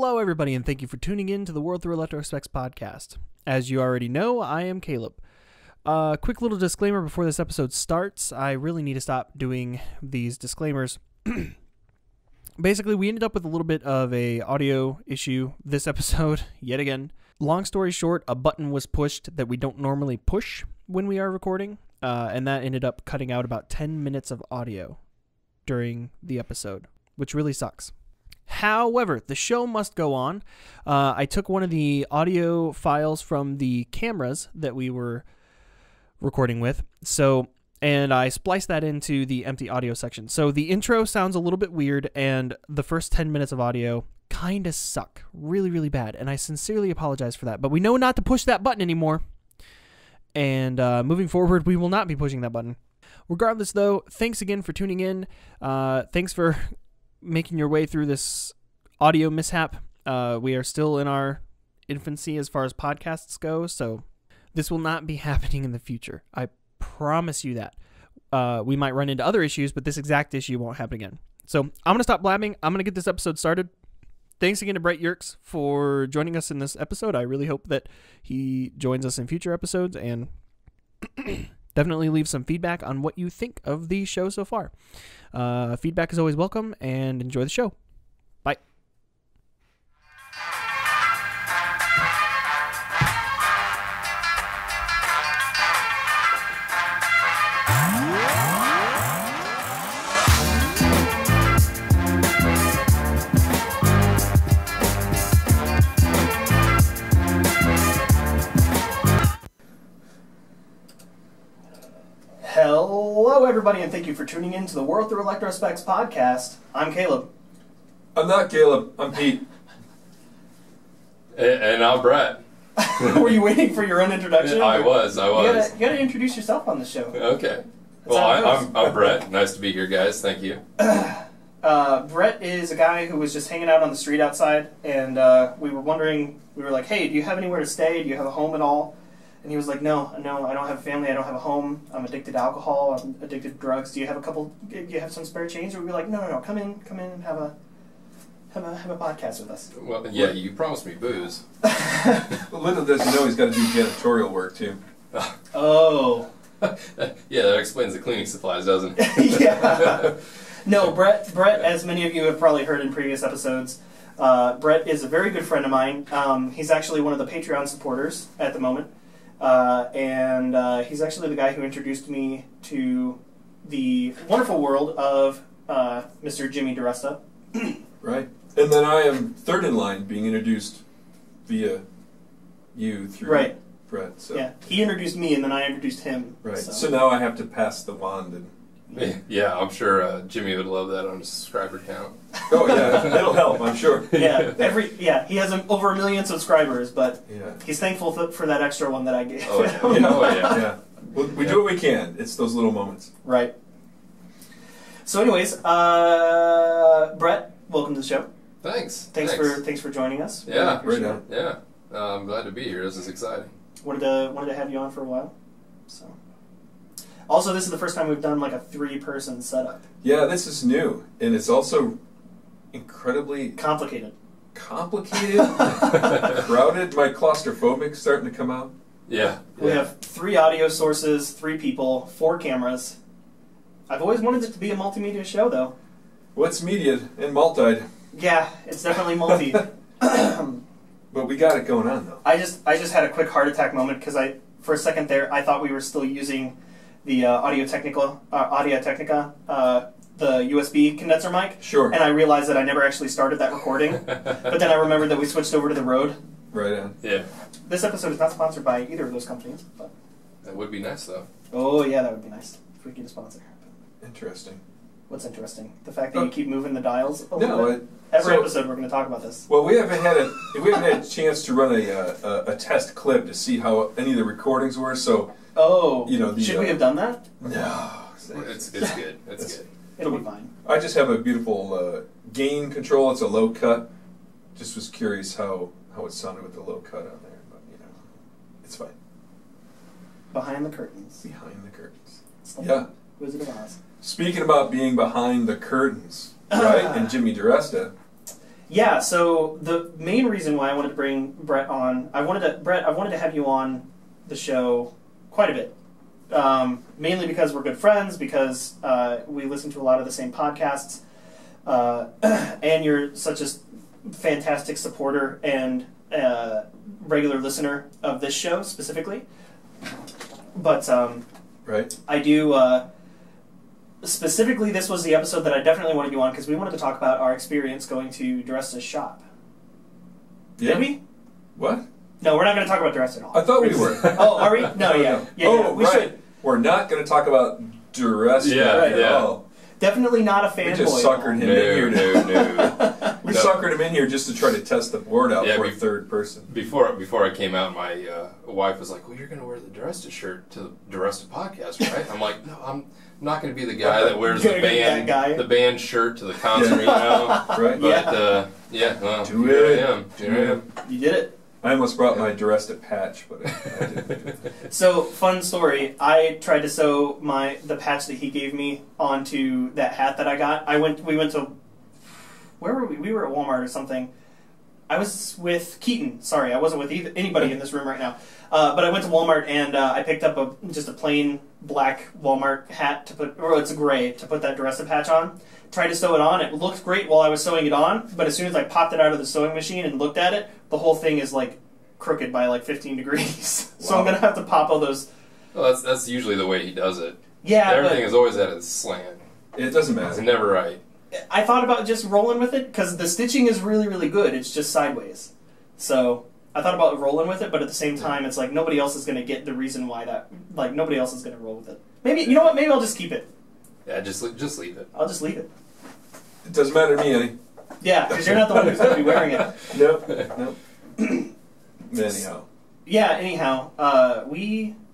Hello, everybody, and thank you for tuning in to the World Through Electrospecs podcast. As you already know, I am Caleb. Quick little disclaimer before this episode starts. I really need to stop doing these disclaimers. Basically, we ended up with a little bit of a audio issue this episode, yet again. Long story short, a button was pushed that we don't normally push when we are recording, and that ended up cutting out about 10 minutes of audio during the episode, which really sucks. However, the show must go on. I took one of the audio files from the cameras that we were recording with, and I spliced that into the empty audio section. So the intro sounds a little bit weird, and the first 10 minutes of audio kind of suck. Really, really bad, and I sincerely apologize for that. But we know not to push that button anymore, and moving forward, we will not be pushing that button. Regardless, though, thanks again for tuning in. Thanks for making your way through this audio mishap. We are still in our infancy as far as podcasts go, so this will not be happening in the future. I promise you that. We might run into other issues, but this exact issue won't happen again. So I'm going to stop blabbing. I'm going to get this episode started. Thanks again to Brett Yerkes for joining us in this episode. I really hope that he joins us in future episodes, and definitely leave some feedback on what you think of the show so far. Feedback is always welcome, and enjoy the show. Bye. Hello, everybody, and thank you for tuning in to the World Through Electrospecs podcast. I'm Caleb. I'm not Caleb. I'm Pete. And I'm Brett. Were you waiting for your own introduction? I was. You gotta introduce yourself on the show. Okay. Well, I'm Brett. Nice to be here, guys. Thank you. Brett is a guy who was just hanging out on the street outside, and we were like, hey, do you have anywhere to stay? Do you have a home at all? And he was like, no, I don't have a family, I don't have a home, I'm addicted to alcohol, I'm addicted to drugs, do you have some spare change? Or we were like, no, come in and have a podcast with us. Well, yeah, you promised me booze. Well, little does he know he's got to do janitorial work, too. Oh. Yeah, that explains the cleaning supplies, doesn't it? Yeah. No, Brett, as many of you have probably heard in previous episodes, Brett is a very good friend of mine. He's actually one of the Patreon supporters at the moment. And he's actually the guy who introduced me to the wonderful world of Mr. Jimmy DiResta. Right. And then I am third in line being introduced via you through Brett. So. Yeah, he introduced me and then I introduced him. Right. So now I have to pass the wand. And yeah, I'm sure Jimmy would love that on his subscriber count. Oh, yeah. It'll help, I'm sure. Yeah, he has over 1 million subscribers, but he's thankful for that extra one that I gave. Oh, yeah. Yeah. Well, we do what we can. It's those little moments. Right. So anyways, Brett, welcome to the show. Thanks for joining us. Yeah, right on. Yeah. I'm glad to be here. This is exciting. Wanted to have you on for a while. So. Also, this is the first time we've done like a 3-person setup. Yeah, this is new, and it's also incredibly complicated, crowded. My claustrophobic's starting to come out. Yeah. We have 3 audio sources, 3 people, 4 cameras. I've always wanted it to be a multimedia show, though. Well, it's media and multi. Yeah, it's definitely multi. But we got it going on, though. I just had a quick heart attack moment because for a second there, I thought we were still using the Audio Technica, the USB condenser mic. Sure. And I realized that I never actually started that recording. But then I remembered that we switched over to the Rode. Right on. Yeah. This episode is not sponsored by either of those companies. But that would be nice, though. Oh, yeah, that would be nice if we get a sponsor. Interesting. What's interesting? The fact that you keep moving the dials a little bit? Every episode we're going to talk about this. Well, we haven't had a chance to run a test clip to see how any of the recordings were, so... Oh, should we have done that? No. It's good. It's good. It'll be fine. I just have a beautiful gain control. It's a low cut. Just was curious how it sounded with the low cut on there, but it's fine. Behind the curtains. Behind the curtains. Yeah. Wizard of Oz. Speaking about being behind the curtains, right? And Jimmy DiResta. Yeah, so the main reason why I wanted to bring Brett on, I wanted to have you on the show quite a bit. Mainly because we're good friends, because we listen to a lot of the same podcasts, and you're such a fantastic supporter and regular listener of this show specifically. But right. I do specifically, this was the episode that I definitely wanted you on because we wanted to talk about our experience going to DiResta's shop. Yeah. Did we? What? No, we're not going to talk about DiResta at all. I thought we were. Oh, are we? No, yeah. Oh, we right. should. We're not going to talk about DiResta at all. Definitely not a fanboy. We just suckered him in here. No. We suckered him in here just to try to test the board out for a third person. Before I came out, my wife was like, "Well, you're going to wear the DiResta shirt to the DiResta podcast, right?" I'm like, "No, I'm not going to be the guy that wears the band shirt to the concert, you know." Right? But well, here I am. You did it. I almost brought my DiResta patch, but I didn't. So, fun story. I tried to sew the patch that he gave me onto that hat that I got. We went to, where were we? We were at Walmart or something. I was with Keaton. Sorry, I wasn't with anybody in this room right now. But I went to Walmart and I picked up just a plain black Walmart hat to put, or it's a gray, to put that DiResta patch on. Tried to sew it on. It looked great while I was sewing it on, but as soon as I popped it out of the sewing machine and looked at it, the whole thing is like crooked by like 15 degrees. So I'm going to have to pop all those. Well, that's usually the way he does it. Yeah, everything is always at its slant. It doesn't matter. It's never right. I thought about just rolling with it because the stitching is really, really good. It's just sideways. So I thought about rolling with it, but at the same time, it's like nobody else is going to get the reason why that. Like nobody else is going to roll with it. Maybe, you know what? Maybe I'll just keep it. Yeah, just leave it. I'll just leave it. It doesn't matter to me any. Yeah, because you're not the one who's going to be wearing it. Nope. Anyhow. Yeah. Anyhow,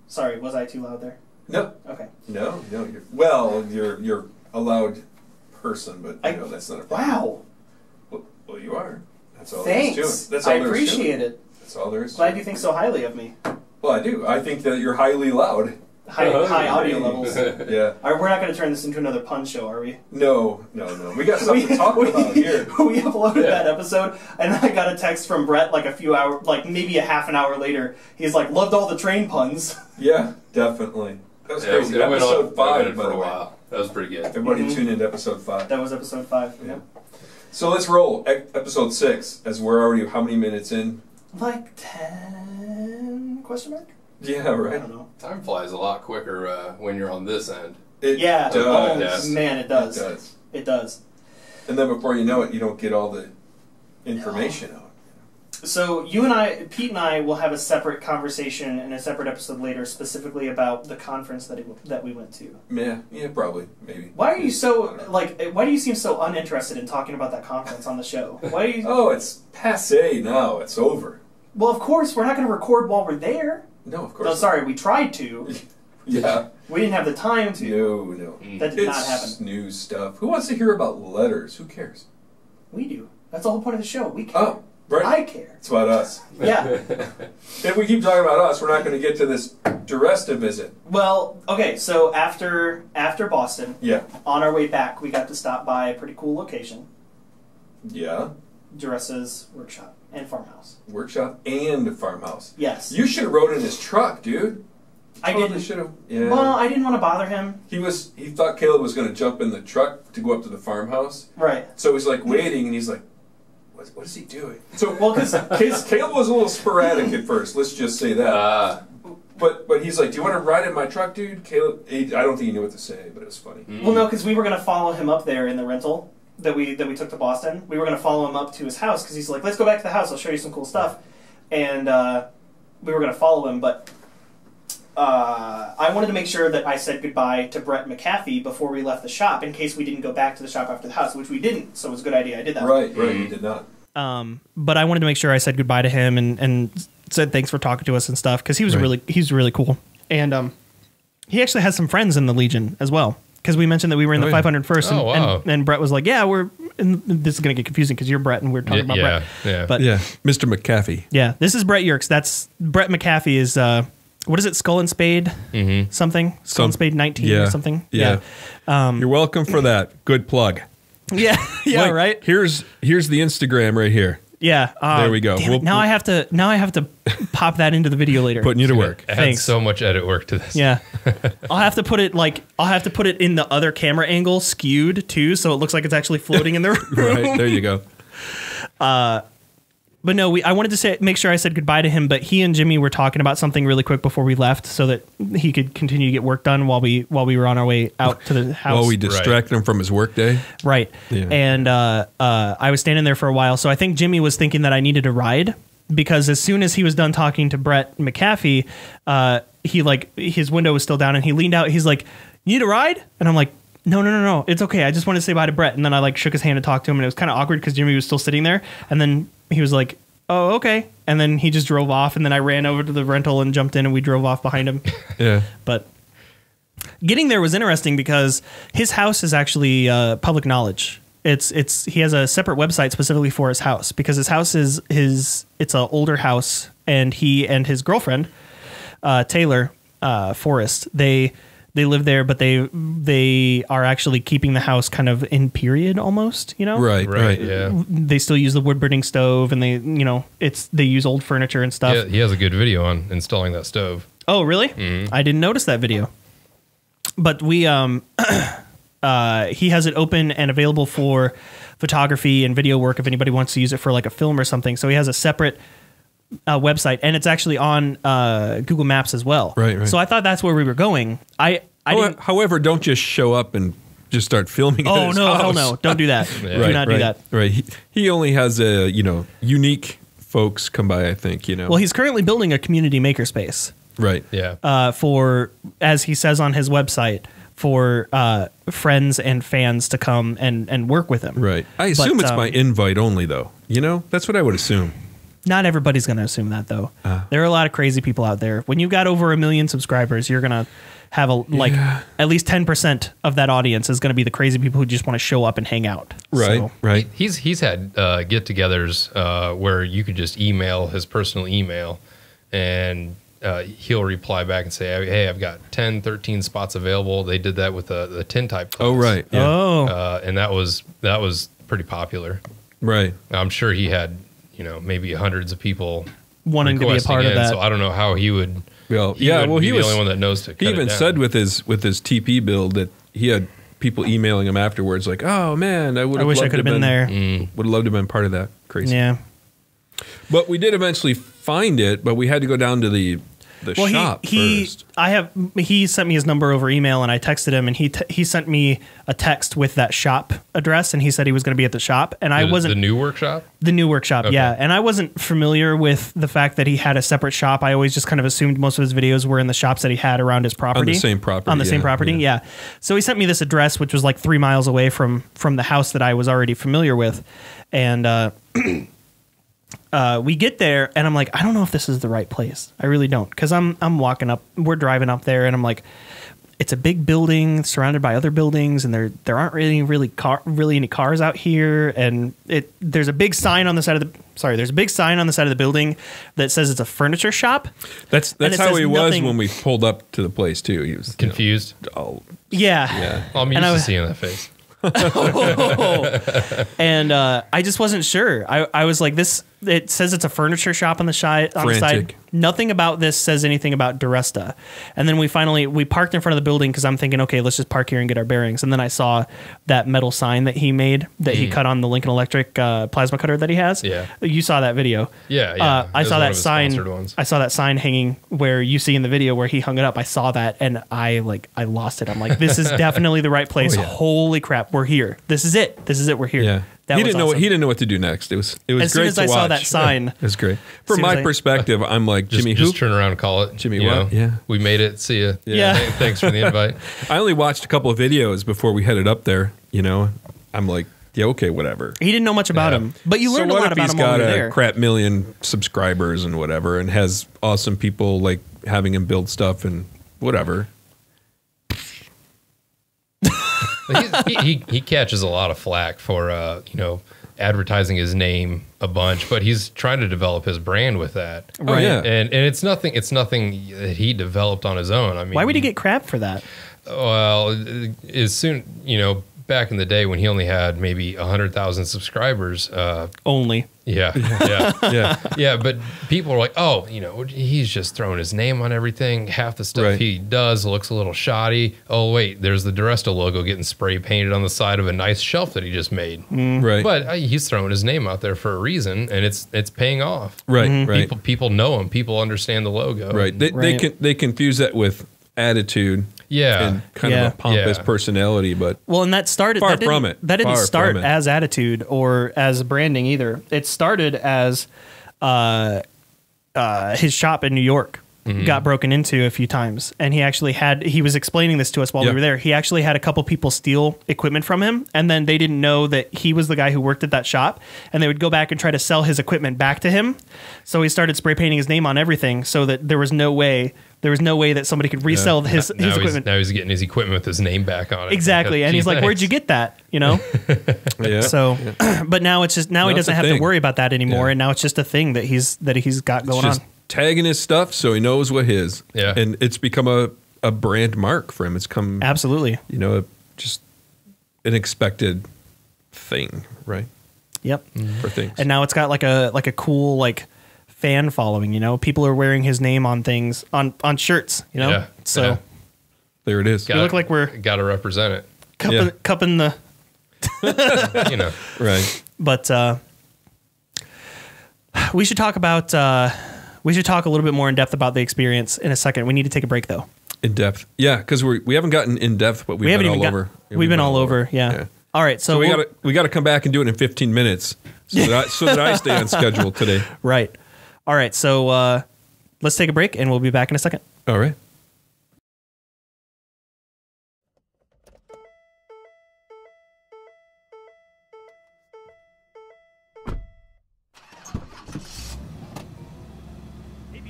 Sorry, was I too loud there? No. Okay. No. You're a loud person, but that's not a problem. Wow. Well, you are. That's all Thanks. there is to it. That's all I there is to appreciate it. That's all there is. Glad you think so highly of me. Well, I do. I think that you're highly loud. High audio levels. Yeah. We're not going to turn this into another pun show, are we? No. We got something to talk about here. We uploaded that episode, and I got a text from Brett like a few hours, like maybe a half an hour later. He's like, "Loved all the train puns." Yeah, definitely. That was crazy. It went episode on, 5, for by the a way. while. That was pretty good. Everybody tune into episode 5. That was episode 5. Yeah. So let's roll. Episode 6, as we're already how many minutes in? Like 10? Question mark? Yeah, right. I don't know. Time flies a lot quicker when you're on this end. It does. Yes. Oh, man, it does. It It does. And then before you know it, you don't get all the information out. So Pete and I will have a separate conversation and a separate episode later specifically about the conference that we went to. Yeah, probably, maybe. Why are you why do you seem so uninterested in talking about that conference on the show? Why do you... Oh, it's passé now. It's over. Well, of course, we're not going to record while we're there. No, of course No, not. sorry, we tried to. Yeah. We didn't have the time to. No. That did not happen. It's news stuff. Who wants to hear about letters? Who cares? We do. That's the whole point of the show. We care. Oh, right. I care. It's about us. Yeah. If we keep talking about us, we're not going to get to this DiResta visit. Well, okay, so after Boston, on our way back, we got to stop by a pretty cool location. Yeah. DiResta's workshop and farmhouse. Workshop and farmhouse. Yes. You should have rode in his truck, dude. I didn't. Should have. Yeah. Well, I didn't want to bother him. He thought Caleb was going to jump in the truck to go up to the farmhouse. Right. So he's like waiting, and he's like, "What is he doing?" So because Caleb was a little sporadic at first. Let's just say that. But he's like, "Do you want to ride in my truck, dude?" Caleb, I don't think he knew what to say, but it was funny. Well, no, because we were going to follow him up there in the rental that we took to Boston. We were going to follow him up to his house because he's like, "Let's go back to the house. I'll show you some cool stuff." And we were going to follow him, but I wanted to make sure that I said goodbye to Brett McAfee before we left the shop in case we didn't go back to the shop after the house, which we didn't. So it was a good idea I did that. Right, you did not. But I wanted to make sure I said goodbye to him and said thanks for talking to us and stuff because he was really cool. And he actually has some friends in the Legion as well because we mentioned that we were in the 501st and Brett was like, and this is going to get confusing because you're Brett and we're talking about Brett. Yeah, but Mr. McAfee. Yeah, this is Brett Yerkes. That's Brett McAfee is what is it? Skull and Spade something? Skull and Spade 19 or something? Yeah. You're welcome for that. Good plug. Yeah, yeah, like, right. Here's the Instagram right here. Yeah, there we go. Now I have to pop that into the video later. Putting you to work. Thanks. So much edit work to this. Yeah, I'll have to put it in the other camera angle, skewed too, so it looks like it's actually floating in the room. Right there, you go. But no, I wanted to make sure I said goodbye to him. But he and Jimmy were talking about something really quick before we left, so that he could continue to get work done while we were on our way out to the house. While we distracted him from his work day. Right. Yeah. And I was standing there for a while, so I think Jimmy was thinking that I needed a ride, because as soon as he was done talking to Brett McAfee, his window was still down, and he leaned out. He's like, "You need a ride?" And I'm like, No. It's okay. I just wanted to say bye to Brett. And then I shook his hand and talked to him, and it was kind of awkward because Jimmy was still sitting there. And then he was like, "Oh, okay." And then he just drove off, and then I ran over to the rental and jumped in, and we drove off behind him. Yeah. But getting there was interesting because his house is actually public knowledge. He has a separate website specifically for his house, because his house it's an older house, and he and his girlfriend, Taylor Forrest, they live there, but they are actually keeping the house kind of in period almost, you know? Right. Yeah. They still use the wood burning stove, and they use old furniture and stuff. Yeah, he has a good video on installing that stove. Oh, really? Mm-hmm. I didn't notice that video. But we he has it open and available for photography and video work if anybody wants to use it for a film or something. So he has a separate website, and it's actually on Google Maps as well. Right. So I thought that's where we were going. However, don't just show up and just start filming. Oh no, hell no! Don't do that. Do not do that. Right. He only has unique folks come by. I think Well, he's currently building a community makerspace. Right. Yeah. For, as he says on his website, for friends and fans to come and work with him. Right. I assume it's by invite only, though. That's what I would assume. Not everybody's going to assume that, though. There are a lot of crazy people out there. When you've got over 1 million subscribers, you're going to have at least 10% of that audience is going to be the crazy people who just want to show up and hang out. Right, so, right. He's had get-togethers where you could just email his personal email, and he'll reply back and say, "Hey, I've got 10, 13 spots available." They did that with the tintype class. Oh, right. Yeah. Oh. And that was pretty popular. Right. I'm sure he had maybe hundreds of people wanting to be a part of that. So I don't know how he would. Well, he was the only one that knows to cut He even it down. said with his TP build that he had people emailing him afterwards like, "Oh man, I wish I could have been there. Would have loved to have been part of that." Crazy. Yeah. But we did eventually find it, but we had to go down to the shop first. He sent me his number over email, and I texted him, and he sent me a text with that shop address, and he said he was going to be at the shop, and I wasn't the new workshop. The new workshop, okay. Yeah, and I wasn't familiar with the fact that he had a separate shop. I always just kind of assumed most of his videos were in the shops that he had around his property, on the same property. On the same property, yeah. So he sent me this address, which was 3 miles away from the house that I was already familiar with, and. We get there, and I'm like, I don't know if this is the right place. I really don't, because I'm walking up. We're driving up there, and I'm like, it's a big building surrounded by other buildings, and there aren't really any cars out here. And there's a big sign on the side of the building that says it's a furniture shop. That's how he was when we pulled up to the place too. He was confused. Yeah. Well, I'm used to seeing that face. And I just wasn't sure. I was like, this. It says it's a furniture shop on the side. Nothing about this says anything about DiResta. And then we parked in front of the building because I'm thinking, okay, let's just park here and get our bearings. And then I saw that metal sign that he made, that he cut on the Lincoln Electric plasma cutter that he has. Yeah, you saw that video. Yeah. I saw that sign. I saw that sign hanging where you see in the video where he hung it up. I saw that, and I lost it. I'm like, this is definitely the right place. Oh, yeah. Holy crap, we're here. This is it. We're here. Yeah. He didn't know what to do next. It was as great soon as to I watch. saw that sign. It was great. From my perspective, I'm like, Jimmy, just turn around and call it. Jimmy, what? Yeah, we made it. See ya. Yeah. Thanks for the invite. I only watched a couple of videos before we headed up there. I'm like, yeah, okay, whatever. He didn't know much about him, but you learned a lot about him while you were there. He's got a crap million subscribers and whatever, and has awesome people having him build stuff and whatever. He catches a lot of flack for advertising his name a bunch, but he's trying to develop his brand with that. Right. Oh, yeah. And it's nothing that he developed on his own. I mean, why would he get crap for that? Well, as soon, back in the day when he only had maybe 100,000 subscribers. Only. Yeah. But people are like, oh, he's just throwing his name on everything. Half the stuff he does looks a little shoddy. Oh, wait, there's the DiResta logo getting spray painted on the side of a nice shelf that he just made. Right. But he's throwing his name out there for a reason, and it's paying off. Right. Right. People know him. People understand the logo. Right. They confuse that with attitude. Yeah. And kind of a pompous personality, but and that started far from it. That didn't start as attitude or as branding either. It started as his shop in New York got broken into a few times, and he was explaining this to us while we were there. He actually had a couple people steal equipment from him, and then they didn't know that he was the guy who worked at that shop, and they would go back and try to sell his equipment back to him. So he started spray painting his name on everything, so that there was no way that somebody could resell his equipment. Now he's getting his equipment with his name back on it. Exactly, and he's like, "Where'd you get that?" Yeah. So, but now he doesn't have to worry about that anymore, and now it's just a thing that he's got going on. Tagging his stuff so he knows what his. Yeah. And it's become a brand mark for him. It's come absolutely, just an expected thing, right? Yep. For things. And now it's got like a cool fan following, people are wearing his name on things on shirts, Yeah. So there it is. We look like we're got to represent it. Cupping the Right. But we should talk a little bit more in depth about the experience in a second. We need to take a break though. In depth. Yeah, because we haven't gotten in depth, but we've been all over. We've been all over, yeah. All right, so we got to come back and do it in 15 minutes so that I stay on schedule today. Right. All right, so let's take a break, and we'll be back in a second. All right. Hey,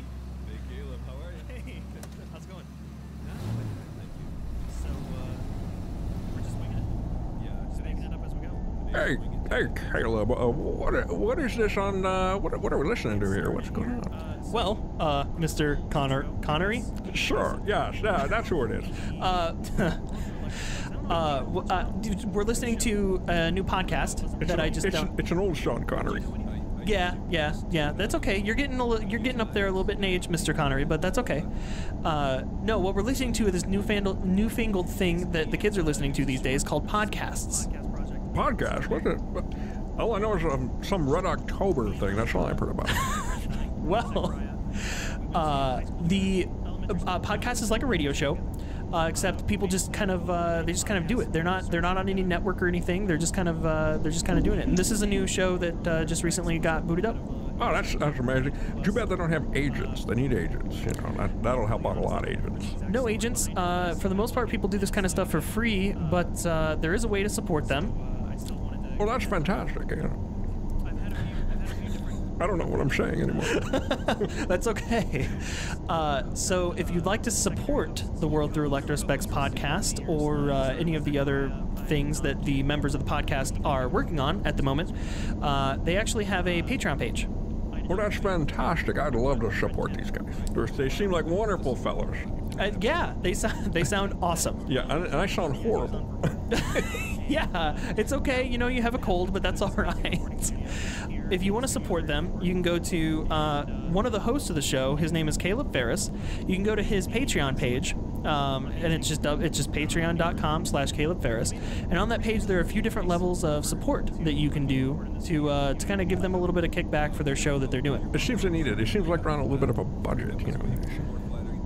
Caleb, how are you? Hey, how's it going? Thank you. So, we're just winging it. Yeah, just making it up as we go. Hey, Caleb, what is this on, what are we listening to here? What's going on? Well, Mr. Connery? Sure, yes, that's who it is. We're listening to a new podcast that I just don't... It's an old Sean Connery. Yeah. That's okay. You're getting up there a little bit in age, Mr. Connery, but that's okay. No, what we're listening to is this newfangled thing that the kids are listening to these days called podcasts. Podcast? What's it? All I know is some Red October thing. That's all I've heard about. Well, the podcast is like a radio show, except people just kind of do it. They're not on any network or anything. They're just kind of doing it. And this is a new show that just recently got booted up. Oh, that's amazing. Too bad they don't have agents. They need agents. That'll help out a lot, agents. No agents. For the most part, people do this kind of stuff for free, but there is a way to support them. Well, that's fantastic. I don't know what I'm saying anymore. That's okay. So if you'd like to support the World Through Electrospecs podcast or any of the other things that the members of the podcast are working on at the moment, they actually have a Patreon page. Well, that's fantastic. I'd love to support these guys. They seem like wonderful fellows. Yeah, they sound awesome. Yeah, and I sound horrible. Yeah, it's okay. You have a cold, but that's all right. If you want to support them, you can go to one of the hosts of the show. His name is Caleb Ferris. You can go to his Patreon page, and it's just patreon.com/Caleb Ferris. And on that page, there are a few different levels of support that you can do to kind of give them a little bit of kickback for their show that they're doing. It seems they need it. It seems like they're on a little bit of a budget,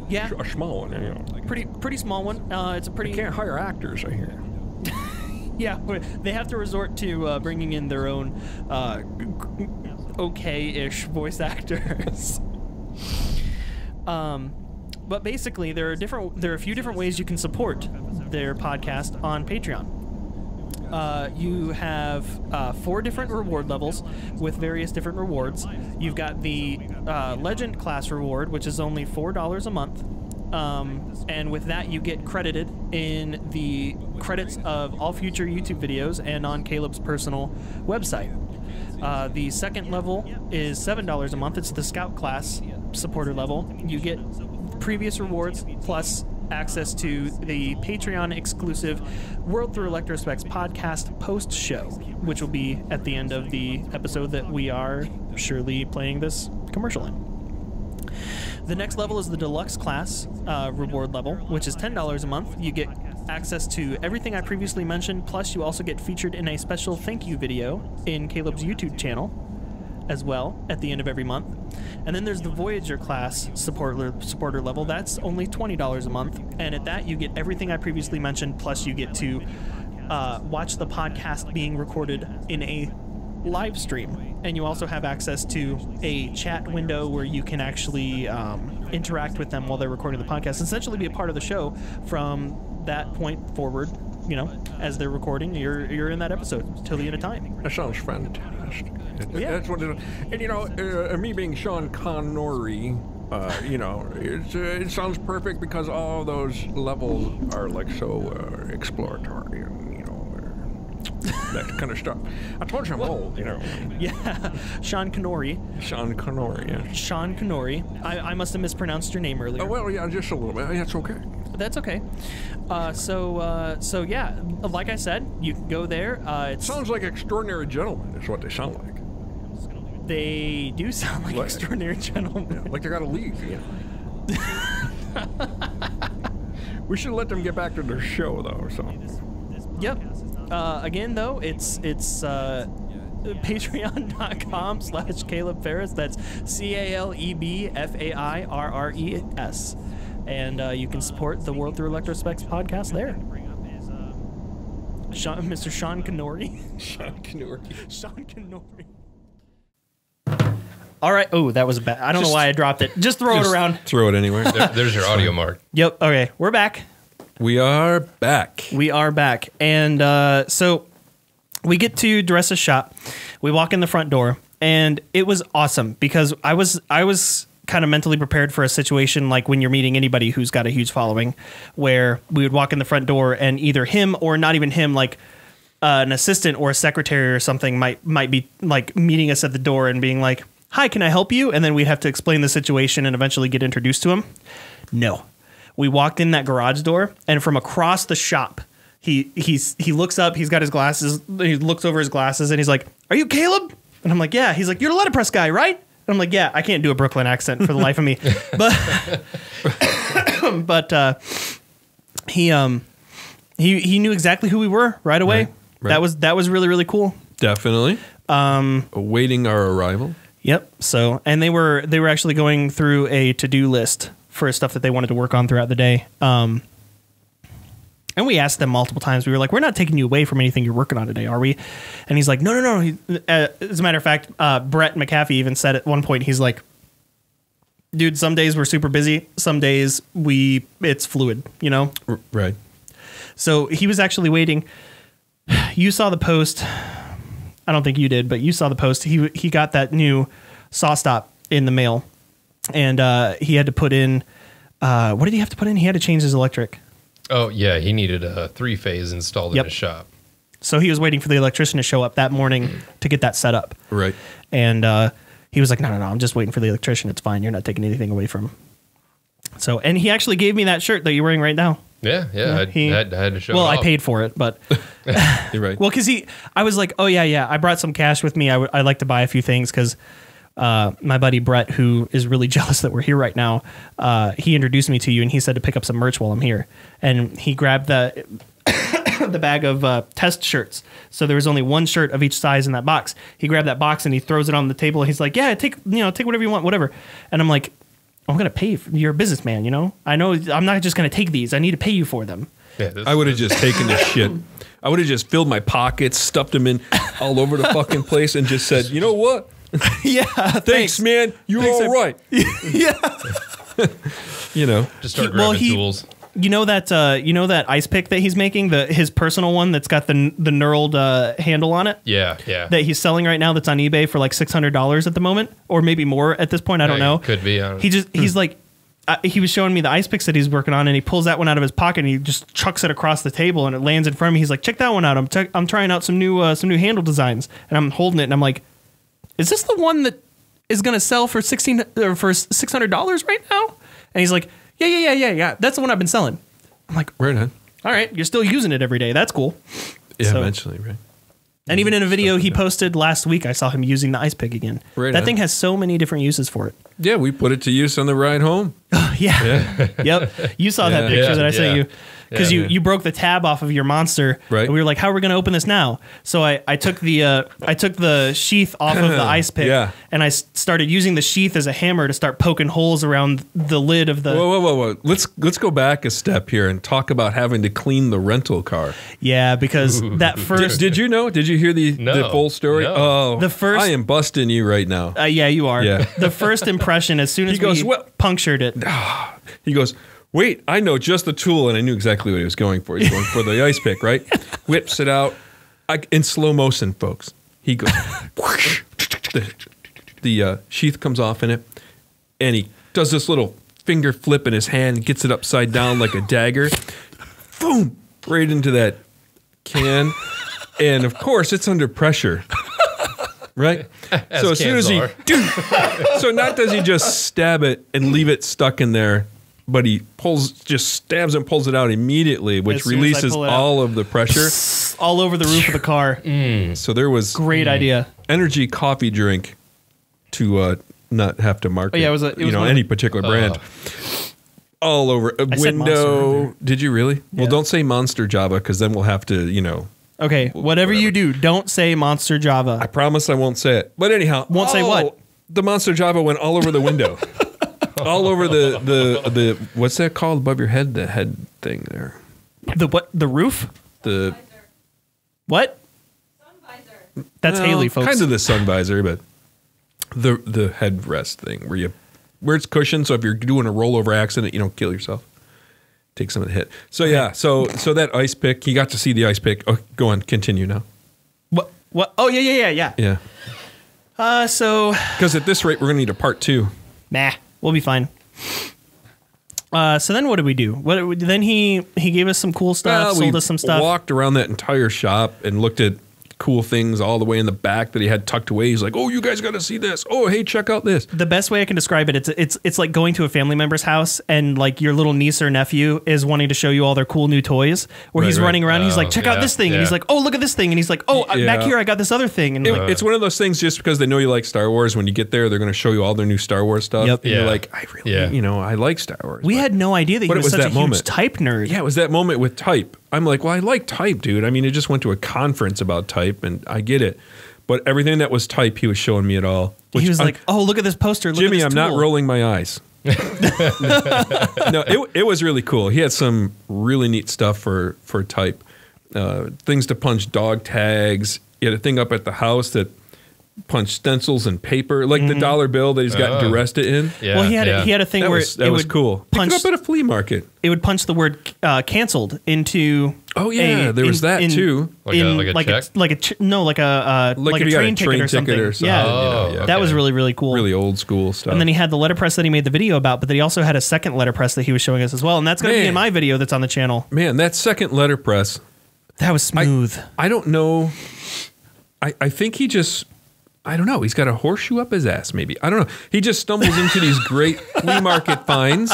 Yeah, a small one. Pretty small one. It's a pretty. They can't hire actors, I hear. Yeah, they have to resort to bringing in their own okay-ish voice actors. But basically, there are a few different ways you can support their podcast on Patreon. You have 4 different reward levels with various different rewards. You've got the Legend class reward, which is only $4 a month. And with that, you get credited in the credits of all future YouTube videos and on Caleb's personal website. The second level is $7 a month. It's the Scout class supporter level. You get previous rewards plus access to the Patreon exclusive World Through Electrospecs podcast post show, which will be at the end of the episode that we are surely playing this commercial in. The next level is the deluxe class reward level, which is $10 a month. You get access to everything I previously mentioned, plus you also get featured in a special thank you video in Caleb's YouTube channel as well at the end of every month. And then there's the Voyager class supporter level. That's only $20 a month, and at that you get everything I previously mentioned, plus you get to watch the podcast being recorded in a live stream, and you also have access to a chat window where you can actually interact with them while they're recording the podcast, essentially be a part of the show from that point forward. You know, as they're recording, you're in that episode till the end of time. That sounds fantastic. Yeah. That's what it is. And, you know, me being Sean Connery, you know, it sounds perfect because all those levels are, like, so exploratory and, you know, that kind of stuff. I told you I'm old, you know. Yeah, Sean Connery. Sean Connery, yeah. Sean Connery. I must have mispronounced your name earlier. Oh, well, yeah, just a little bit. That's okay. That's okay. So yeah, like I said, you can go there. It Sounds like extraordinary gentlemen is what they sound like. They do sound like extraordinary gentlemen. Yeah, like they got to leave, you know. We should let them get back to their show, though, so. Yep. Again, though, it's patreon.com/Caleb Ferris. That's CalebFairres. And you can support the World Through Electrospecs podcast there. Mr. Sean Connery. Sean Connery. Sean Connery. All right. Oh, that was bad. I don't know why I dropped it. Just throw it around. Throw it anywhere. There's your audio mark. Yep. Okay. We're back. We are back. We are back. And so we get to DiResta's shop. We walk in the front door, and it was awesome because I was kind of mentally prepared for a situation like when you're meeting anybody who's got a huge following, where we would walk in the front door and either him or not even him, like an assistant or a secretary or something might be like meeting us at the door and being like, "Hi, can I help you?" And then we'd have to explain the situation and eventually get introduced to him. No. We walked in that garage door, and from across the shop, he looks up, he's got his glasses, he looks over his glasses, and he's like, "Are you Caleb?" And I'm like, "Yeah." He's like, "You're the Letterpress guy, right?" And I'm like, "Yeah." I can't do a Brooklyn accent for the life of me. But he knew exactly who we were right away. Right. That was really, really cool. Definitely. Awaiting our arrival. Yep. So, and they were actually going through a to-do list for stuff that they wanted to work on throughout the day. And we asked them multiple times. We were like, "We're not taking you away from anything you're working on today, are we?" And he's like, No. As a matter of fact, Brett McAfee even said at one point, he's like, "Dude, some days we're super busy. Some days it's fluid, you know?" Right. So he was actually waiting. You saw the post. I don't think you did, but you saw the post. He got that new saw stop in the mail, and he had to put in. What did he have to put in? He had to change his electric. Oh, yeah, he needed a 3-phase installed in his shop. So he was waiting for the electrician to show up that morning to get that set up. Right. And he was like, no, I'm just waiting for the electrician. It's fine. You're not taking anything away from him. So, and he actually gave me that shirt that you're wearing right now. Yeah. I had to show it Well, off. I paid for it, but... You're right. Well, because I was like, oh, yeah, I brought some cash with me. I like to buy a few things because... my buddy Brett, who is really jealous that we're here right now, he introduced me to you, and he said to pick up some merch while I'm here. And he grabbed the bag of test shirts. So there was only one shirt of each size in that box. He grabbed that box and he throws it on the table. And he's like, "Yeah, take whatever you want, whatever." And I'm like, "I'm gonna pay you. You're a businessman, you know. I know I'm not just gonna take these. I need to pay you for them." Yeah, I would have just taken this shit. I would have just filled my pockets, stuffed them in all over the fucking place, and just said, "You know what? Yeah, thanks, man. You're all right." Yeah. You know, just start grabbing tools. You know that ice pick that he's making, his personal one that's got the knurled handle on it. Yeah. That he's selling right now. That's on eBay for like $600 at the moment, or maybe more at this point. I don't know. Could be. I don't know. He's like, he was showing me the ice picks that he's working on, and he pulls that one out of his pocket and he just chucks it across the table, and it lands in front of me. He's like, "Check that one out. I'm trying out some new handle designs," and I'm holding it, and I'm like, "Is this the one that is going to sell for $600 right now?" And he's like, Yeah. That's the one I've been selling. I'm like, Right on. all right, you're still using it every day. That's cool. Yeah, So- eventually, right? And even in a video he posted last week, I saw him using the ice pick again. Right that on. thing has so many different uses for it. Yeah, we put it to use on the ride home. Yeah. Yep. You saw that picture that I sent you. Because you broke the tab off of your monster, Right. and we were like, "How are we going to open this now?" So I took the sheath off of the ice pick, and I started using the sheath as a hammer to start poking holes around the lid of the. Whoa! Let's go back a step here and talk about having to clean the rental car. Yeah, because that first. Did you know? Did you hear the full story? No. Oh, The first- I am busting you right now. Yeah, you are. Yeah. The first impression, as soon as He goes, we "Well-" punctured it. He goes, wait, I know just the tool, and I knew exactly what he was going for. He's going for the ice pick, right? Whips it out in slow motion, folks. He goes, whoosh, the sheath comes off in it, and he does this little finger flip in his hand, gets it upside down like a dagger, boom, right into that can, and of course it's under pressure. Right? So as soon as he, so not does he just stab it and leave it stuck in there, but he just stabs and pulls it out immediately, which As soon as I releases pull it out. all of the pressure. All over the roof of the car. So there was Great idea. energy coffee drink to not have to market. it was one of any particular brand. All over a said Monster window. earlier. Did you really? Well, don't say Monster Java because then we'll have to, Okay, whatever you do, don't say Monster Java. I promise I won't say it. But anyhow, Won't say what? The Monster Java went all over the window. All over the what's that called above your head? The head thing there. The what? The roof? The What? That's Haley, folks. Kind of the sun visor, but the headrest thing where it's cushioned, so if you're doing a rollover accident, you don't kill yourself. Take some of the hit. So yeah, so that ice pick, he got to see the ice pick. Oh, go on, continue now. What? Oh yeah. Yeah. So Because at this rate, we're gonna need a part 2. nah, we'll be fine. So then what did we do? Then he gave us some cool stuff, sold us some stuff. Walked around that entire shop and looked at cool things all the way in the back that he had tucked away. He's like, "Oh, you guys got to see this. Oh, hey, check out this." The best way I can describe it, it's like going to a family member's house and like your little niece or nephew is wanting to show you all their cool new toys. Where he's running around, he's like, "Check out this thing," and he's like, "Oh, look at this thing," and he's like, "Oh, back here I got this other thing." And It's one of those things. Just because they know you like Star Wars, when you get there, they're going to show you all their new Star Wars stuff. Yep. And you're like, I really, I like Star Wars. we had no idea that he But it was was such a that huge moment. type nerd. Yeah, it was that moment with type. I'm like, well, I like type, dude. I mean, I just went to a conference about type, and I get it. But everything that was type, he was showing me it all. He was like, "Oh, look at this poster, look Jimmy, at I'm this not tool." rolling my eyes. No, it was really cool. He had some really neat stuff for type. Things to punch dog tags. He had a thing up at the house that punched stencils and paper, like the dollar bill that he's got DiResta in. Well, he had a thing That where was it would cool. punch Pick it up at a flea market. it would punch the word canceled into. Oh yeah, there was that too. Like a check? Like a Like if you got train ticket or something. Yeah, Oh, That was really, really cool. really old school stuff. And then he had the letterpress that he made the video about, but then he also had a second letterpress that he was showing us as well, and that's going to be in my video that's on the channel. Man, that second letterpress, That was smooth. I don't know. I think he just, I don't know. He's got a horseshoe up his ass, maybe. I don't know. He just stumbles into these great flea market finds.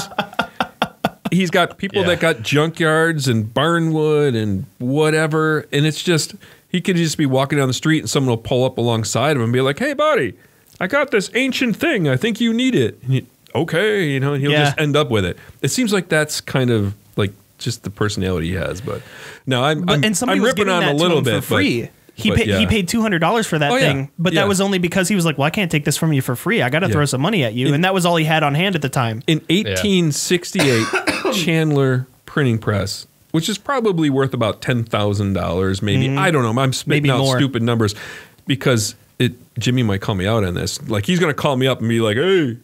He's got people that got junkyards and barnwood and whatever, and it's just, he could just be walking down the street and someone will pull up alongside him and be like, "Hey, buddy, I got this ancient thing. I think you need it." And okay, and he'll just end up with it. It seems like that's kind of like just the personality he has. But no, I'm ripping on a little bit for free. He paid $200 for that thing, but that was only because he was like, "Well, I can't take this from you for free. I got to throw some money at you," and that was all he had on hand at the time. In 1868, Chandler printing press, which is probably worth about $10,000, maybe. I don't know. I'm spitting out stupid numbers because Jimmy might call me out on this. Like, he's going to call me up and be like, "Hey,"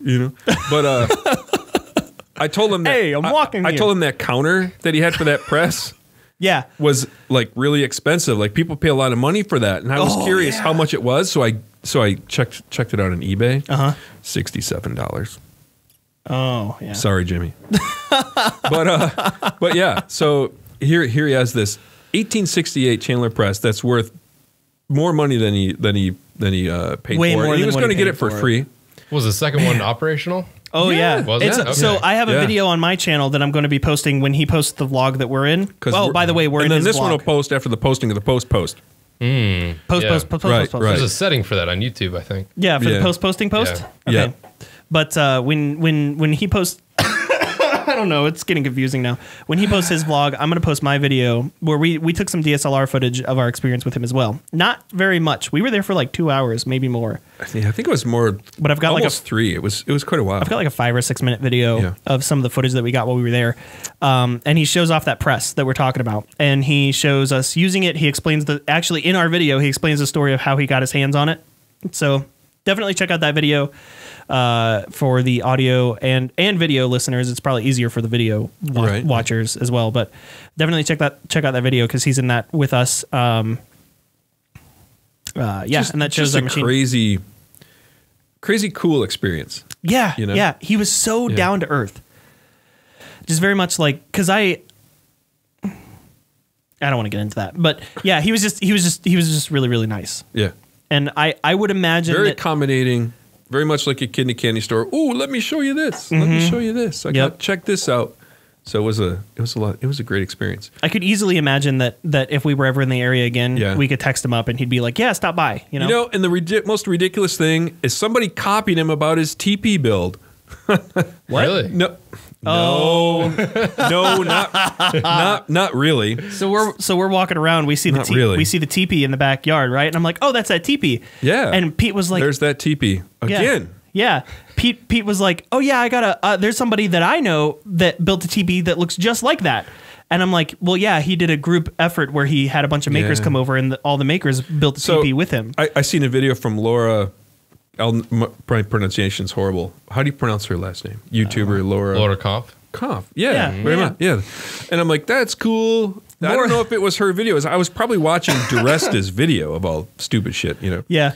But I told him that. Hey, I'm walking. I told him that counter that he had for that press. Yeah, was like really expensive. Like, people pay a lot of money for that, and I was curious how much it was. So I checked it out on eBay. $67. Oh yeah. Sorry, Jimmy. but yeah. So here he has this 1868 Chandler press that's worth more money than he paid Way for. more And he than was what going to he get paid it for for it. free. Was the second one operational? Oh yeah. Was it? Okay. So I have a video on my channel that I'm going to be posting when he posts the vlog that we're in. Oh, by the way, we're in his vlog. And then this one will post after the posting of the post. Post. Right. There's a setting for that on YouTube, I think. Yeah, for the posting. Yeah. Okay. Yeah. But when he posts, I don't know, it's getting confusing now. When he posts his vlog, I'm going to post my video where we took some DSLR footage of our experience with him as well. Not very much. We were there for like 2 hours, maybe more. Yeah, I think it was more. But I've got almost like 3. It was quite a while. I've got like a 5 or 6 minute video of some of the footage that we got while we were there, and he shows off that press that we're talking about, and he shows us using it. He explains actually in our video he explains the story of how he got his hands on it. So definitely check out that video. For the audio and video listeners, it's probably easier for the video watchers as well. But definitely check out that video because he's in that with us. And that shows a crazy cool experience. Yeah, yeah. He was so down to earth, just very much like because I don't want to get into that, but yeah, he was just really really nice. Yeah, and I would imagine very accommodating. Very much like a kid in a candy store. Ooh, let me show you this. Let me show you this. Check this out. So it was a great experience. I could easily imagine that if we were ever in the area again, we could text him up and he'd be like, "Yeah, stop by." You know. And the most ridiculous thing is somebody copied him about his TP build. What? Really? No. No, not really. So we're walking around. We see we see the teepee in the backyard, right? And I'm like, oh, that's that teepee. Yeah. And Pete was like, there's that teepee again. Yeah. Pete was like, oh yeah, I got there's somebody that I know that built a teepee that looks just like that. And I'm like, well, yeah, he did a group effort where he had a bunch of makers come over, and all the makers built the teepee with him. I seen a video from Laura. My pronunciation's horrible. How do you pronounce her last name? YouTuber Laura Kampf. Yeah, very much. Yeah, and I'm like, that's cool. I don't know if it was her video. I was probably watching DiResta's video of all stupid shit, you know. Yeah.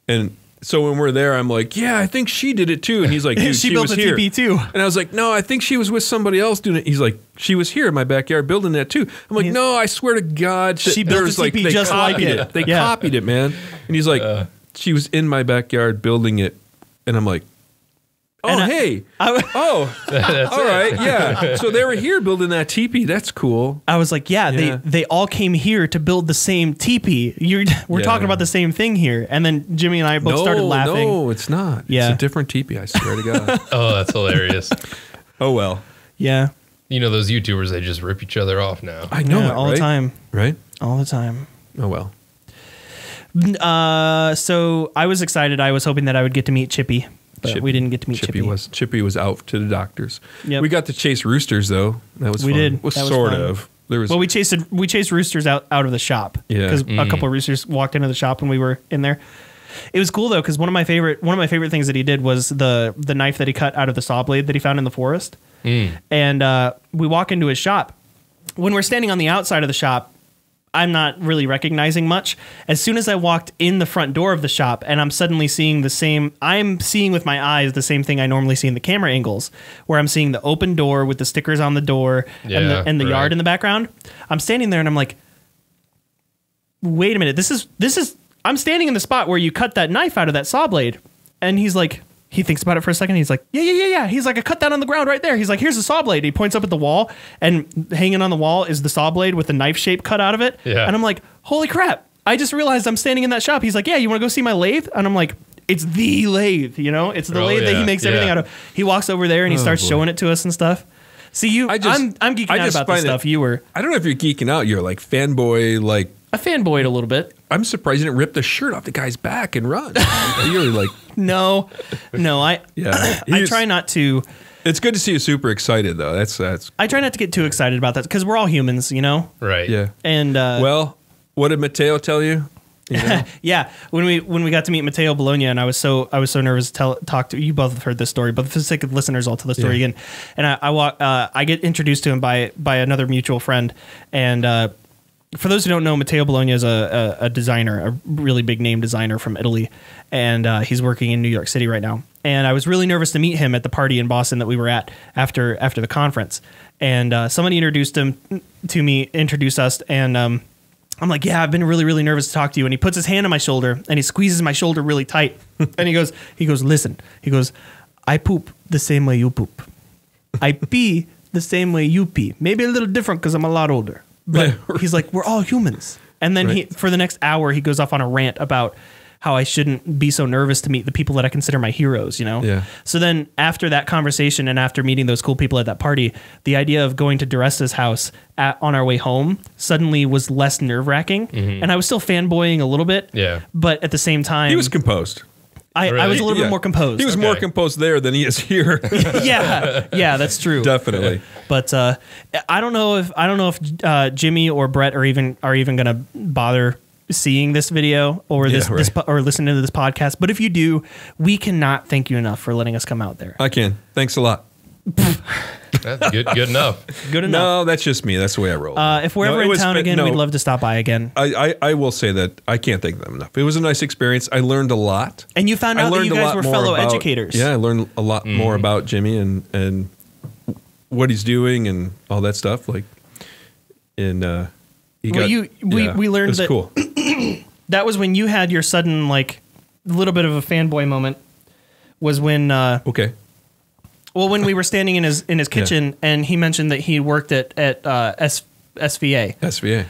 And so when we're there, I'm like, yeah, I think she did it too. And he's like, dude, she built was a here. TP too. And I was like, no, I think she was with somebody else doing it. He's like, she was here in my backyard building that too. I'm like, no, I swear to God, she built a TP just like it. They copied it, man. And he's like, she was in my backyard building it. And I'm like, oh, hey. All right, yeah. So they were here building that teepee. That's cool. I was like, they all came here to build the same teepee. We're talking about the same thing here. And then Jimmy and I both started laughing. No, it's not. Yeah. It's a different teepee, I swear to God. Oh, that's hilarious. Oh, well. Yeah. You know, those YouTubers, they just rip each other off now. I know all the time. Right? All the time. Oh, well. So I was excited. I was hoping that I would get to meet Chippy, but we didn't get to meet Chippy. Chippy was out to the doctors. Yep. We got to chase roosters though. That was fun. Did. Well, sort of. There was. Well, we chased roosters out of the shop. Yeah. Because a couple of roosters walked into the shop when we were in there. It was cool though, because one of my favorite things that he did was the knife that he cut out of the saw blade that he found in the forest. And we walk into his shop. When we're standing on the outside of the shop, I'm not really recognizing much. As soon as I walked in the front door of the shop, and I'm suddenly seeing I'm seeing with my eyes the same thing I normally see in the camera angles, where I'm seeing the open door with the stickers on the door and the yard in the background. I'm standing there and I'm like, wait a minute, this is I'm standing in the spot where you cut that knife out of that saw blade. And he's like, he thinks about it for a second. He's like, yeah. He's like, I cut that on the ground right there. He's like, here's the saw blade. He points up at the wall, and hanging on the wall is the saw blade with the knife shape cut out of it. Yeah. And I'm like, holy crap. I just realized I'm standing in that shop. He's like, yeah, you want to go see my lathe? And I'm like, it's the lathe, you know? It's the lathe that he makes everything out of. He walks over there and he starts showing it to us and stuff. See, I'm geeking out about this stuff. You were. I don't know if you're geeking out. You're like fanboy, like. I fanboyed a little bit. I'm surprised you didn't rip the shirt off the guy's back and run. You're like. No, I try not to. It's good to see you super excited though. That's. I try not to get too excited about that because we're all humans, you know. Right. Yeah. And well, what did Matteo tell you? You know? Yeah, when we got to meet Matteo Bologna, and I was so nervous to talk to you. Both have heard this story, but for the sake of listeners, I'll tell the story again. And I get introduced to him by another mutual friend, and. For those who don't know, Matteo Bologna is a designer, a really big name designer from Italy, and he's working in New York City right now. And I was really nervous to meet him at the party in Boston that we were at after the conference. And somebody introduced us, and I'm like, yeah, I've been really, really nervous to talk to you. And he puts his hand on my shoulder, and he squeezes my shoulder really tight. And he goes, listen. He goes, I poop the same way you poop. I pee the same way you pee. Maybe a little different because I'm a lot older. But he's like, we're all humans. And then for the next hour, he goes off on a rant about how I shouldn't be so nervous to meet the people that I consider my heroes, you know? Yeah. So then after that conversation and after meeting those cool people at that party, the idea of going to DiResta's house on our way home suddenly was less nerve-wracking. And I was still fanboying a little bit. Yeah. But at the same time... He was composed. I was a little bit more composed. He was more composed there than he is here. yeah, that's true. Definitely. But I don't know if Jimmy or Brett are even gonna bother seeing this video or this or listening to this podcast. But if you do, we cannot thank you enough for letting us come out there. I can. Thanks a lot. That's good enough. Good enough. No, that's just me. That's the way I roll. If we're ever in town again, we'd love to stop by again. I will say that I can't thank them enough. It was a nice experience. I learned a lot. And you found out that you guys were fellow educators. Yeah, I learned a lot more about Jimmy and what he's doing and all that stuff. Like, and we learned that cool. That was when you had your sudden like little bit of a fanboy moment. Was when okay. Well, when we were standing in his kitchen, and he mentioned that he worked at SVA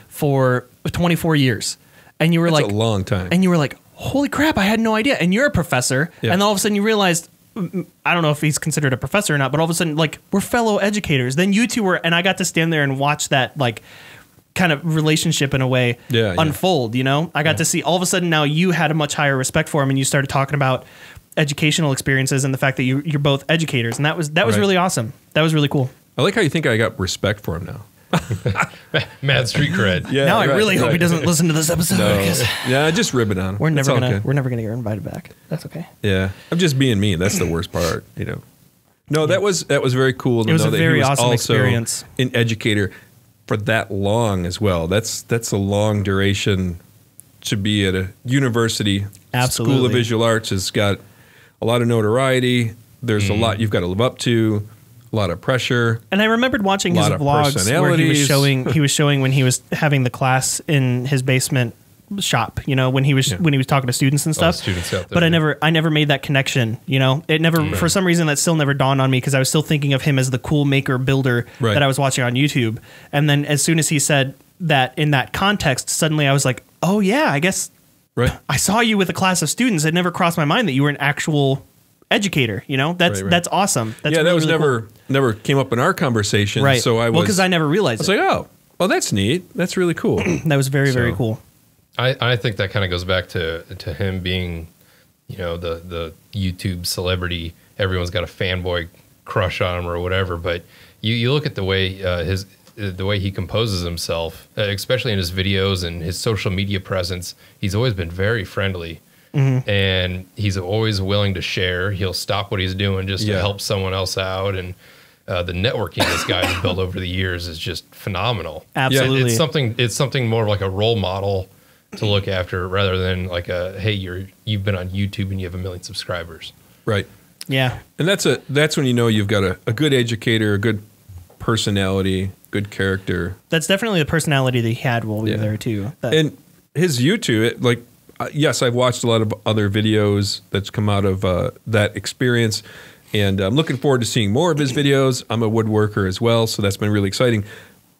for 24 years, and you were That's like, a long time, and you were like, holy crap, I had no idea. And you're a professor, and then all of a sudden you realized, I don't know if he's considered a professor or not, but all of a sudden like we're fellow educators. Then you two were, and I got to stand there and watch that like kind of relationship in a way unfold. You know, I got to see all of a sudden now you had a much higher respect for him, and you started talking about educational experiences and the fact that you're both educators, and that was really awesome. That was really cool. I like how you think I got respect for him now. Mad street cred. Yeah, now I really hope he doesn't listen to this episode. Yeah, just ribbon on him. We're never gonna get invited back. That's okay. Yeah, I'm just being mean. That's the worst part, you know. No, that was very cool. It was a very awesome experience. An educator for that long as well. That's a long duration to be at a university. Absolutely. School of Visual Arts has got a lot of notoriety. There's a lot you've got to live up to, a lot of pressure. And I remembered watching his vlogs where he was showing when he was having the class in his basement shop, you know, when he was talking to students and stuff. Students out there, but I never made that connection, you know. It never for some reason that still never dawned on me because I was still thinking of him as the cool maker builder that I was watching on YouTube. And then as soon as he said that in that context, suddenly I was like, "Oh yeah, I guess I saw you with a class of students. It never crossed my mind that you were an actual educator. You know, that's awesome. That's that was never came up in our conversation. Right. So because I never realized. I was like, oh, that's neat. That's really cool. That was very cool. I think that kind of goes back to him being, you know, the YouTube celebrity. Everyone's got a fanboy crush on him or whatever. But you look at the way the way he composes himself, especially in his videos and his social media presence, he's always been very friendly. And he's always willing to share. He'll stop what he's doing just to help someone else out. And the networking this guy has built over the years is just phenomenal. Absolutely. It's something more like a role model to look after rather than like hey, you've been on YouTube and you have 1 million subscribers. Right. Yeah. And that's when you know you've got a good educator, a good personality, good character. That's definitely the personality that he had while we were there too. And his YouTube, yes, I've watched a lot of other videos that's come out of that experience, and I'm looking forward to seeing more of his videos. I'm a woodworker as well, so that's been really exciting.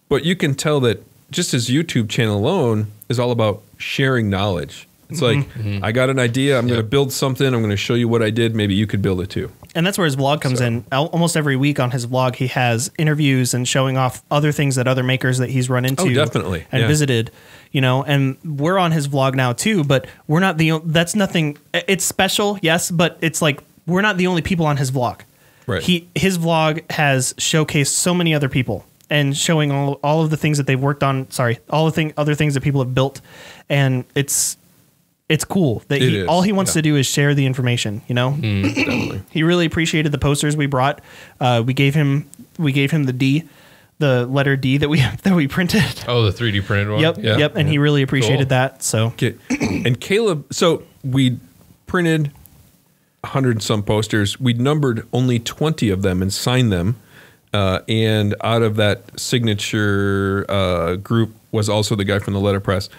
But you can tell that just his YouTube channel alone is all about sharing knowledge. It's like, I got an idea, I'm going to build something, I'm going to show you what I did, maybe you could build it too. And that's where his vlog comes in. Almost every week on his vlog, he has interviews and showing off other things that other makers that he's run into and visited, you know, and we're on his vlog now too, but we're not that's nothing, it's special, yes, but it's like, we're not the only people on his vlog. Right. His vlog has showcased so many other people and showing all of the things that they've worked on, all the other things that people have built, and it's cool that all he wants to do is share the information, you know? Definitely. He really appreciated the posters we brought. We gave him the D, the letter D that we printed. Oh, the 3D printed one? Yep. And he really appreciated that. So and Caleb, so we printed 100 and some posters. We numbered only 20 of them and signed them. And out of that signature group was also the guy from the Letterpress.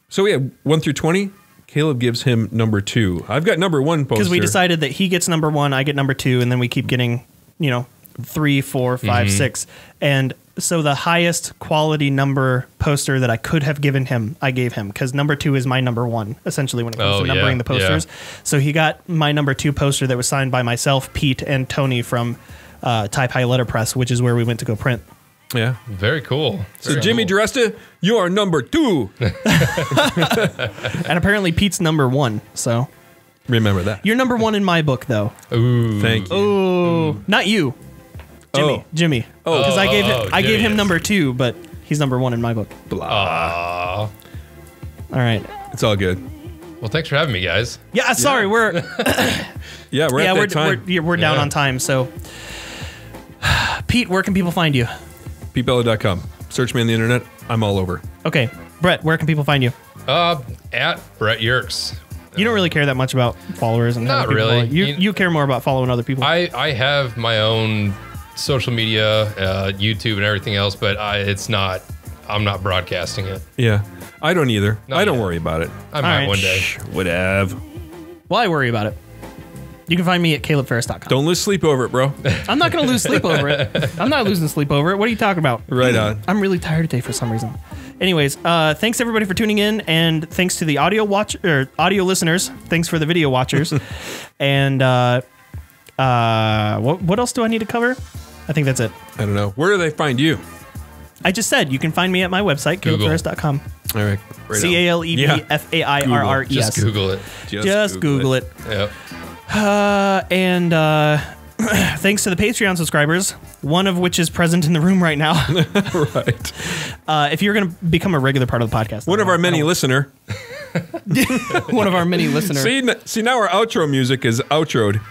So we had 1 through 20. Caleb gives him number 2. I've got number 1 poster. Because we decided that he gets number 1, I get number 2, and then we keep getting 3, 4, 5, 6. And so the highest quality number poster that I could have given him, I gave him, because number 2 is my number 1, essentially, when it comes to numbering the posters. Yeah. So he got my number 2 poster that was signed by myself, Pete, and Tony from Type High Letterpress, which is where we went to go print. Yeah. Very cool. So Jimmy DiResta, you are number 2. And apparently Pete's number 1, so. Remember that. You're number 1 in my book, though. Ooh. Thank you. Ooh. Not you. Jimmy. Oh. Because I gave him number 2, but he's number 1 in my book. Blah. All right. It's all good. Well, thanks for having me, guys. Yeah, sorry, we're we're at that time. We're down on time, so Pete, where can people find you? PeteBella.com. Search me on the internet. I'm all over. Okay. Brett, where can people find you? At Brett Yerkes. You don't really care that much about followers and not really. You care more about following other people. I have my own social media, YouTube and everything else, but I'm not broadcasting it. Yeah. I don't either. I don't worry about it. I might one day. Whatever. Well, I worry about it. You can find me at calebferris.com. Don't lose sleep over it, bro. I'm not going to lose sleep over it. I'm not losing sleep over it. What are you talking about? Right on. I'm really tired today for some reason. Anyways, thanks everybody for tuning in, and thanks to the audio listeners. Thanks for the video watchers. And what else do I need to cover? I think that's it. I don't know. Where do they find you? I just said you can find me at my website, calebferris.com. All right. CALEBFAIRRES. Just Google it. Just Google it. Yep. And thanks to the Patreon subscribers, one of which is present in the room right now. Right. If you're going to become a regular part of the podcast. One of our many listener. One of our many listeners. See, now our outro music is outroed.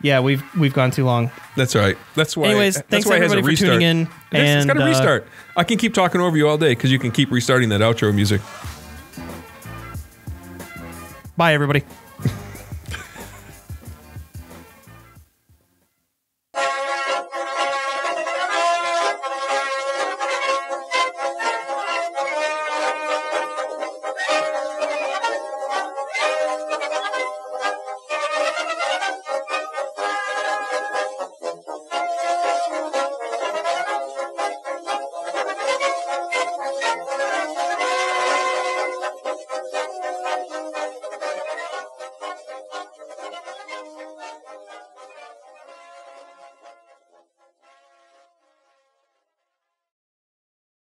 Yeah, we've gone too long. That's right. That's why. Anyways, thanks everybody for tuning in. It's got to restart. I can keep talking over you all day because you can keep restarting that outro music. Bye, everybody.